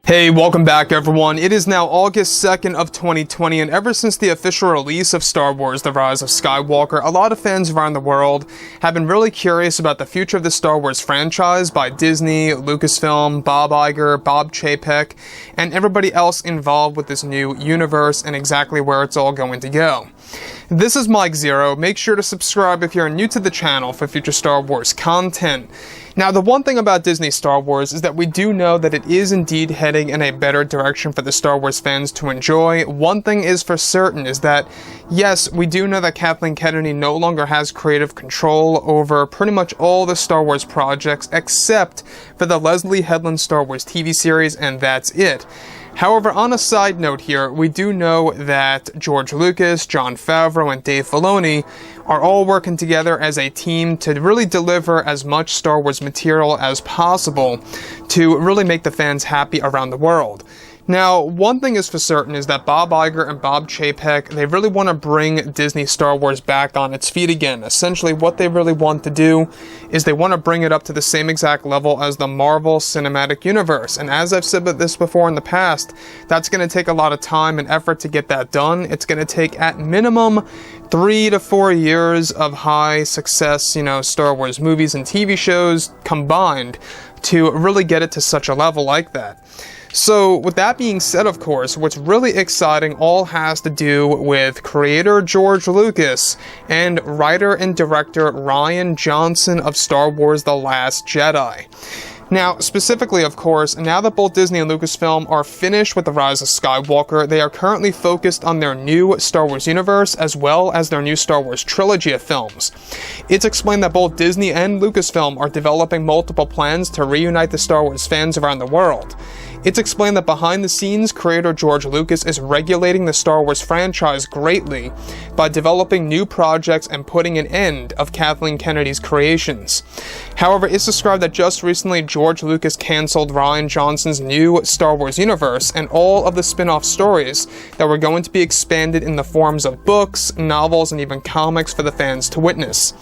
Hey, welcome back everyone. It is now August 2nd of 2020, and ever since the official release of Star Wars: The Rise of Skywalker, a lot of fans around the world have been really curious about the future of the Star Wars franchise by Disney, Lucasfilm, Bob Iger, Bob Chapek, and everybody else involved with this new universe and exactly where it's all going to go. This is Mike Zero. Make sure to subscribe if you're new to the channel for future Star Wars content. Now, the one thing about Disney Star Wars is that we do know that it is indeed heading in a better direction for the Star Wars fans to enjoy. One thing is for certain is that, yes, we do know that Kathleen Kennedy no longer has creative control over pretty much all the Star Wars projects except for the Leslie Headland Star Wars TV series, and that's it. However, on a side note here, we do know that George Lucas, Jon Favreau, and Dave Filoni are all working together as a team to really deliver as much Star Wars material as possible to really make the fans happy around the world. Now, one thing is for certain is that Bob Iger and Bob Chapek, they really want to bring Disney Star Wars back on its feet again. Essentially, what they really want to do is they want to bring it up to the same exact level as the Marvel Cinematic Universe. And as I've said this before in the past, that's going to take a lot of time and effort to get that done. It's going to take at minimum 3 to 4 years of high success, Star Wars movies and TV shows combined to really get it to such a level like that. So, with that being said, of course, what's really exciting all has to do with creator George Lucas and writer and director Rian Johnson of Star Wars: The Last Jedi. Now, specifically, of course, now that both Disney and Lucasfilm are finished with The Rise of Skywalker, they are currently focused on their new Star Wars universe as well as their new Star Wars trilogy of films. It's explained that both Disney and Lucasfilm are developing multiple plans to reunite the Star Wars fans around the world. It's explained that behind the scenes, creator George Lucas is regulating the Star Wars franchise greatly by developing new projects and putting an end of Kathleen Kennedy's creations. However, it's described that just recently George Lucas canceled Rian Johnson's new Star Wars universe and all of the spin-off stories that were going to be expanded in the forms of books, novels, and even comics for the fans to witness.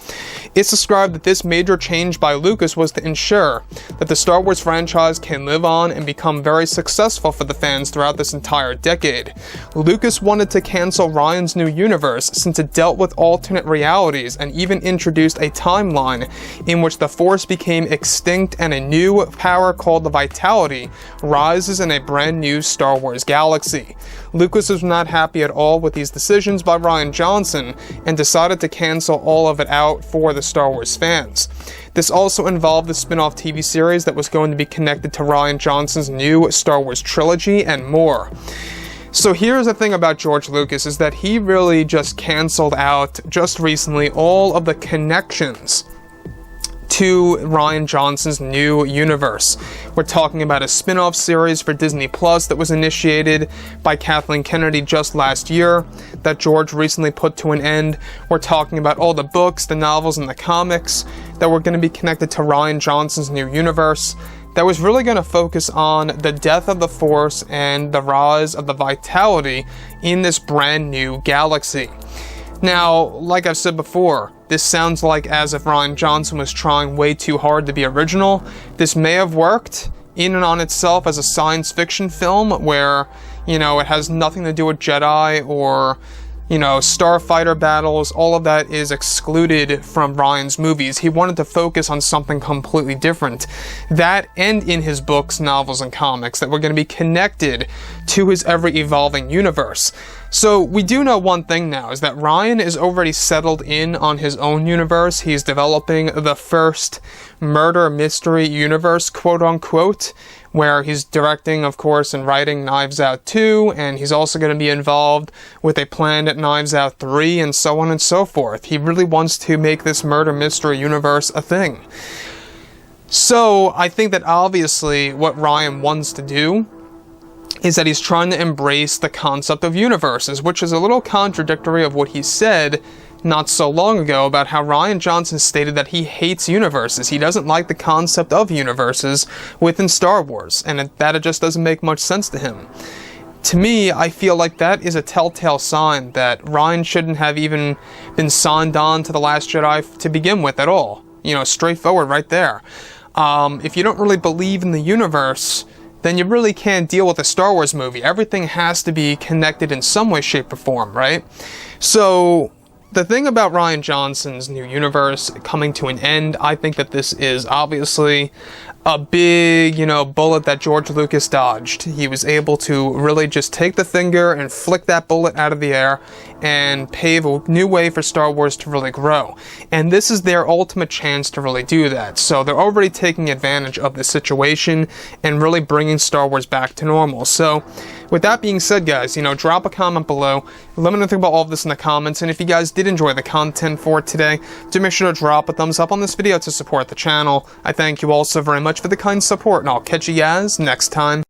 It's described that this major change by Lucas was to ensure that the Star Wars franchise can live on and become very successful for the fans throughout this entire decade. Lucas wanted to cancel Rian's new universe since it dealt with alternate realities and even introduced a timeline in which the Force became extinct and a new power called the Vitality rises in a brand new Star Wars galaxy. Lucas was not happy at all with these decisions by Rian Johnson and decided to cancel all of it out for the Star Wars fans. This also involved the spin-off TV series that was going to be connected to Rian Johnson's new Star Wars trilogy and more. So here's the thing about George Lucas is that he really just canceled out just recently all of the connections to Rian Johnson's new universe. We're talking about a spin-off series for Disney Plus that was initiated by Kathleen Kennedy just last year that George recently put to an end. We're talking about all the books, the novels, and the comics that were going to be connected to Rian Johnson's new universe that was really going to focus on the death of the Force and the rise of the Vitality in this brand new galaxy. Now, like I've said before, this sounds like as if Rian Johnson was trying way too hard to be original. This may have worked in and on itself as a science fiction film where, it has nothing to do with Jedi or, starfighter battles. All of that is excluded from Rian's movies. He wanted to focus on something completely different. That and in his books, novels, and comics that were going to be connected to his ever-evolving universe. So we do know one thing now, is that Rian is already settled in on his own universe. He's developing the first murder mystery universe, quote-unquote, where he's directing, of course, and writing Knives Out 2, and he's also going to be involved with a planned Knives Out 3, and so on and so forth. He really wants to make this murder mystery universe a thing. So I think that obviously what Rian wants to do is that he's trying to embrace the concept of universes, which is a little contradictory of what he said not so long ago about how Rian Johnson stated that he hates universes. He doesn't like the concept of universes within Star Wars, and that it just doesn't make much sense to him. To me, I feel like that is a telltale sign that Rian shouldn't have even been signed on to The Last Jedi to begin with at all. Straightforward right there. If you don't really believe in the universe, then you really can't deal with a Star Wars movie. Everything has to be connected in some way, shape, or form, right? So the thing about Rian Johnson's new universe coming to an end, I think that this is obviously a big, bullet that George Lucas dodged. He was able to really just take the finger and flick that bullet out of the air and pave a new way for Star Wars to really grow. And this is their ultimate chance to really do that. So they're already taking advantage of the situation and really bringing Star Wars back to normal. So with that being said, guys, drop a comment below. Let me know about all of this in the comments. And if you guys did enjoy the content for today, do make sure to drop a thumbs up on this video to support the channel. I thank you all so very much for the kind support, and I'll catch you guys next time.